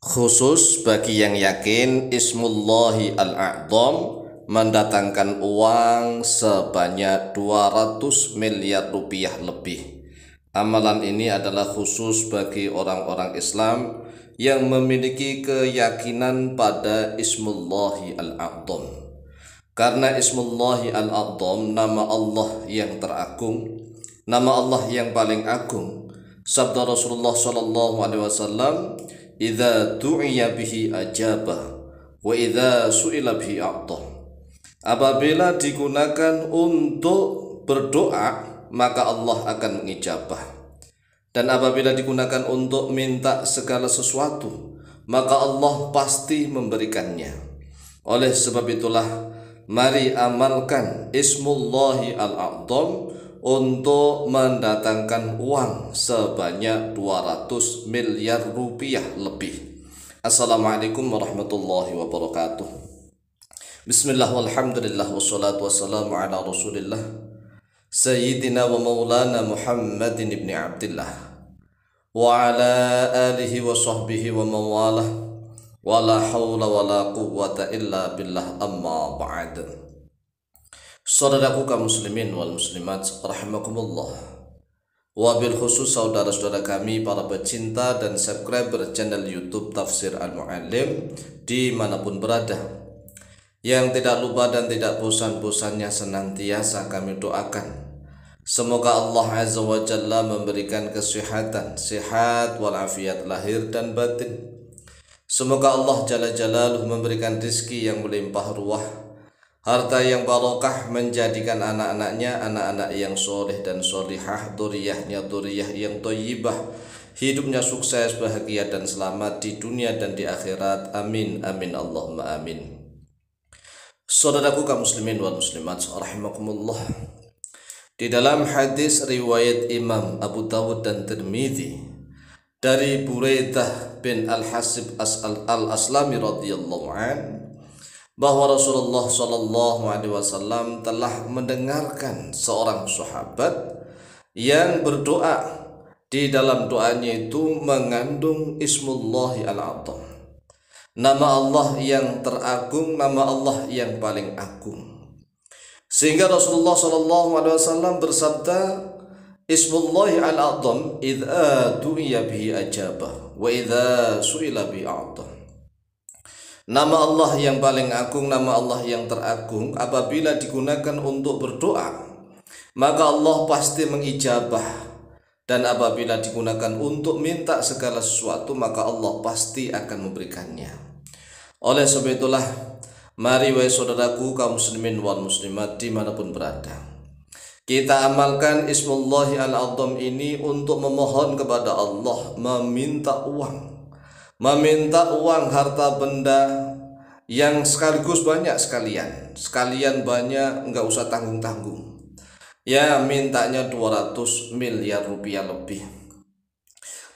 Khusus bagi yang yakin Ismullahi Al-A'zam mendatangkan uang sebanyak 200 miliar rupiah lebih. Amalan ini adalah khusus bagi orang-orang Islam yang memiliki keyakinan pada Ismullahi Al-A'zam. Karena Ismullahi Al-A'zam, nama Allah yang teragung, nama Allah yang paling agung. Sabda Rasulullah SAW, "Idza du'iya bihi ajabah wa idza su'ila bihi a'tah." Apabila digunakan untuk berdoa, maka Allah akan mengijabah. Dan apabila digunakan untuk minta segala sesuatu, maka Allah pasti memberikannya. Oleh sebab itulah, mari amalkan Ismullahi Al-A'zam untuk mendatangkan uang sebanyak 200 miliar rupiah lebih. Assalamualaikum warahmatullahi wabarakatuh. Bismillah walhamdulillah wassalatu wassalamu ala rasulillah Sayyidina wa maulana Muhammadin ibn Abdillah wa ala alihi wa sahbihi wa mawalah wa la hawla wa la quwwata illa billah, amma ba'd. Saudaraku kaum muslimin wal muslimat rahimakumullah, wabil khusus saudara-saudara kami para pecinta dan subscriber channel YouTube Tafsir Al-Mu'allim dimanapun berada, yang tidak lupa dan tidak bosan-bosannya senantiasa kami doakan semoga Allah Azza wa Jalla memberikan kesehatan, sehat walafiat lahir dan batin. Semoga Allah Jalla Jalaluh memberikan rizki yang melimpah ruah, harta yang barokah, menjadikan anak-anaknya anak-anak yang soleh dan solihah, duriyahnya duriyah yang thayyibah, hidupnya sukses, bahagia dan selamat di dunia dan di akhirat. Amin amin Allahumma amin. Saudaraku kaum muslimin wal muslimat rahimakumullah, di dalam hadis riwayat Imam Abu Dawud dan Tirmidzi dari Buraidah bin Al-Hasib Al-Aslami radhiyallahu an, bahwa Rasulullah SAW telah mendengarkan seorang sahabat yang berdoa, di dalam doanya itu mengandung Ismullahi Al-A'zam, nama Allah yang teragung, nama Allah yang paling agung. Sehingga Rasulullah SAW bersabda, Ismullahi Al-A'zam idza du'iya bihi ajabah wa idza su'ila bihi a'tah. Nama Allah yang paling agung, nama Allah yang teragung, apabila digunakan untuk berdoa, maka Allah pasti mengijabah. Dan apabila digunakan untuk minta segala sesuatu, maka Allah pasti akan memberikannya. Oleh sebab itulah, mari wahai saudaraku kaum muslimin wal muslimat dimanapun berada, kita amalkan Ismullahi Al-A'zam ini untuk memohon kepada Allah, meminta uang, harta benda yang sekaligus banyak, sekalian banyak, enggak usah tanggung-tanggung. Ya, mintanya 200 miliar rupiah lebih.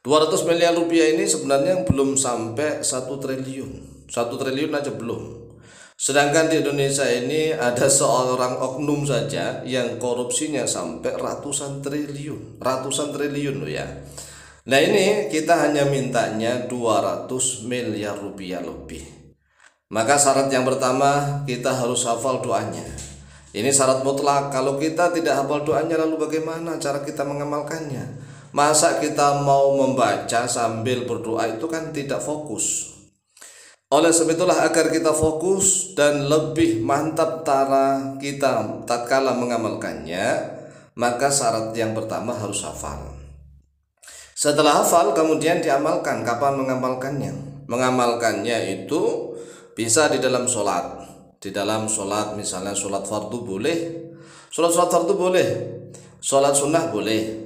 200 miliar rupiah ini sebenarnya belum sampai 1 triliun. 1 triliun aja belum. Sedangkan di Indonesia ini ada seorang oknum saja yang korupsinya sampai ratusan triliun loh ya. Nah, ini kita hanya mintanya 200 miliar rupiah lebih. Maka syarat yang pertama, kita harus hafal doanya. Ini syarat mutlak. Kalau kita tidak hafal doanya, lalu bagaimana cara kita mengamalkannya? Masa kita mau membaca sambil berdoa, itu kan tidak fokus. Oleh sebab itulah, agar kita fokus dan lebih mantap cara kita tatkala mengamalkannya, maka syarat yang pertama harus hafal. Setelah hafal, kemudian diamalkan. Kapan mengamalkannya? Mengamalkannya itu bisa di dalam sholat. Di dalam sholat, misalnya sholat fardu boleh, sholat fardu boleh, sholat sunnah boleh.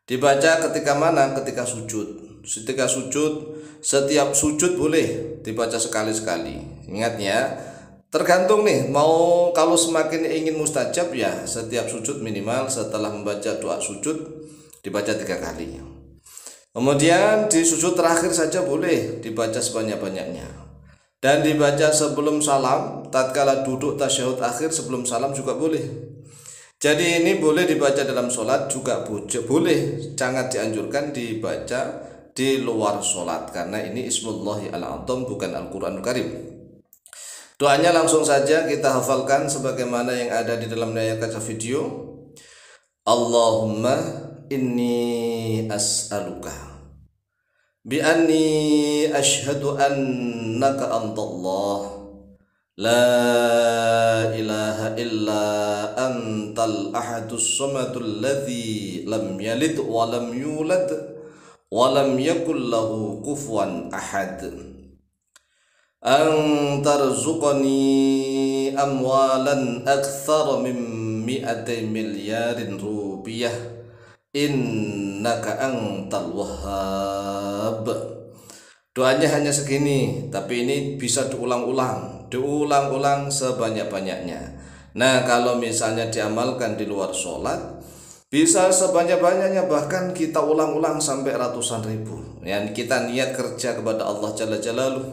Dibaca ketika mana? Ketika sujud. Ketika sujud, setiap sujud boleh dibaca sekali-sekali. Ingat ya, tergantung nih, mau kalau semakin ingin mustajab ya setiap sujud minimal setelah membaca doa sujud dibaca 3 kali. Kemudian di sujud terakhir saja boleh dibaca sebanyak-banyaknya. Dan dibaca sebelum salam, tatkala duduk tasyahud akhir sebelum salam juga boleh. Jadi ini boleh dibaca dalam sholat juga boleh, sangat dianjurkan dibaca di luar sholat, karena ini Ismullahi al-A'dzam, bukan Al-Quranul Karim. Doanya langsung saja kita hafalkan sebagaimana yang ada di dalam layar kaca video. Allahumma inni as'aluka bi anni ashhadu annaka antallah la ilaha illa antal ahadus samadul ladzi lam yalid wa lam yulad wa lam yakul lahu kufuwan ahad, an tarzuqani amwalan akthar min 100 milyarin rupiah innaka antal wahhab. Doanya hanya segini, tapi ini bisa diulang-ulang sebanyak-banyaknya. Nah, kalau misalnya diamalkan di luar sholat, bisa sebanyak-banyaknya, bahkan kita ulang-ulang sampai ratusan ribu. Yang kita niat kerja kepada Allah Jalla Jalaluh.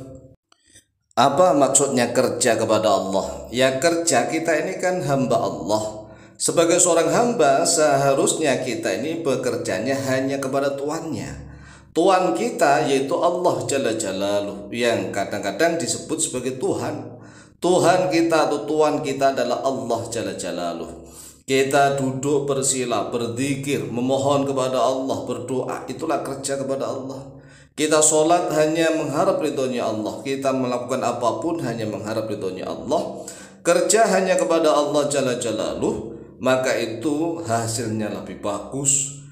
Apa maksudnya kerja kepada Allah? Ya, kerja kita ini kan hamba Allah. Sebagai seorang hamba, seharusnya kita ini bekerjanya hanya kepada Tuannya. Tuhan kita yaitu Allah Jalla Jalaluh, yang kadang-kadang disebut sebagai Tuhan. Tuhan kita atau Tuhan kita adalah Allah Jalla Jalaluh. Kita duduk bersila, berzikir, memohon kepada Allah, berdoa, itulah kerja kepada Allah. Kita sholat hanya mengharap ridhonya Allah. Kita melakukan apapun hanya mengharap ridhonya Allah. Kerja hanya kepada Allah Jalla Jalaluh, maka itu hasilnya lebih bagus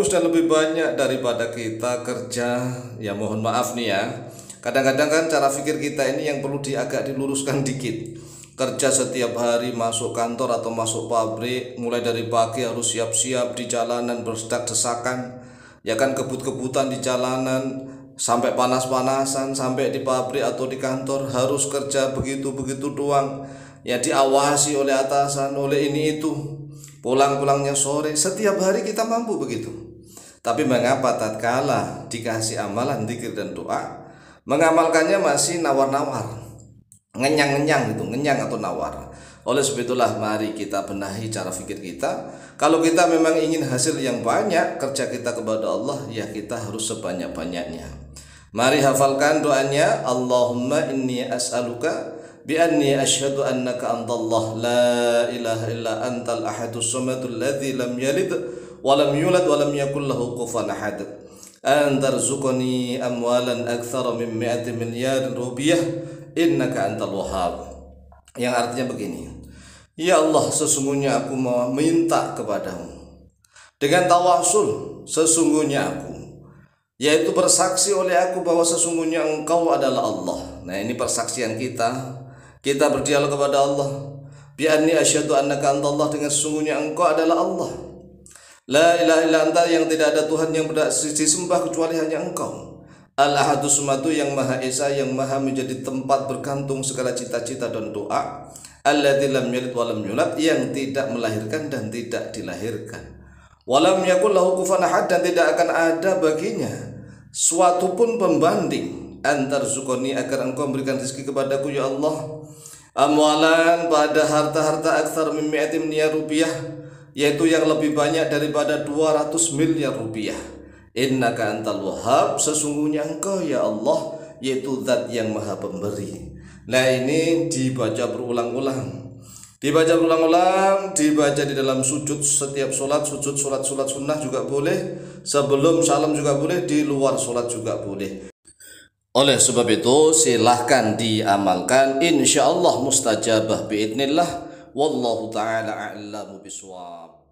dan lebih banyak daripada kita kerja. Ya mohon maaf nih ya, kadang-kadang kan cara pikir kita ini yang perlu agak diluruskan dikit. Kerja setiap hari, masuk kantor atau masuk pabrik, mulai dari pagi harus siap-siap di jalanan, berdesak-desakan, ya kan, kebut-kebutan di jalanan, sampai panas-panasan, sampai di pabrik atau di kantor harus kerja begitu-begitu doang. Ya diawasi oleh atasan, oleh ini itu. Pulang-pulangnya sore, setiap hari kita mampu begitu. Tapi mengapa tatkala dikasih amalan zikir dan doa, mengamalkannya masih nawar-nawar, ngenyang-ngenyang gitu, ngenyang atau nawar. Oleh sebab itulah mari kita benahi cara pikir kita. Kalau kita memang ingin hasil yang banyak, kerja kita kepada Allah, ya kita harus sebanyak-banyaknya. Mari hafalkan doanya. Allahumma inni as'aluka bi anni asyhadu annaka antallah la ilaha illa antal ahadus samadul ladzi lam yalid wa lam yulad wa lam yakul lahu kufuwan ahad, an tarzuqani amwalan aktsara min 100 milyar rupiah innaka antal wahhab. Yang artinya begini, ya Allah, sesungguhnya aku mau minta kepadamu dengan tawasul, sesungguhnya aku, yaitu bersaksi oleh aku bahwa sesungguhnya engkau adalah Allah. Nah, ini persaksian kita berdialog kepada Allah. Bi anni asyhadu annaka antallah, dengan sesungguhnya engkau adalah Allah. La ilaha illa anta, yang tidak ada Tuhan yang berhak disembah kecuali hanya engkau. Al-ahadus samadu, yang maha esa, yang maha menjadi tempat bergantung segala cita-cita dan doa. Alladzi lam yalid wa lam yulad, yang tidak melahirkan dan tidak dilahirkan. Wa lam yakul lahu kufuwan ahad, dan tidak akan ada baginya suatu pun pembanding. Antar zukoni, agar engkau memberikan rezeki kepadaku ya Allah, amwalan, pada harta-harta aktsar min 100 milyar rupiah, yaitu yang lebih banyak daripada 200 miliar rupiah. Innaka antal wahhab, sesungguhnya engkau ya Allah, yaitu zat yang maha pemberi. Nah, ini dibaca berulang-ulang, dibaca di dalam sujud setiap sholat, sujud sholat sunnah juga boleh, sebelum salam juga boleh, di luar sholat juga boleh. Oleh sebab itu silahkan diamalkan, insyaallah mustajabah biidznillah. Wallahu ta'ala a'lamu bishawab.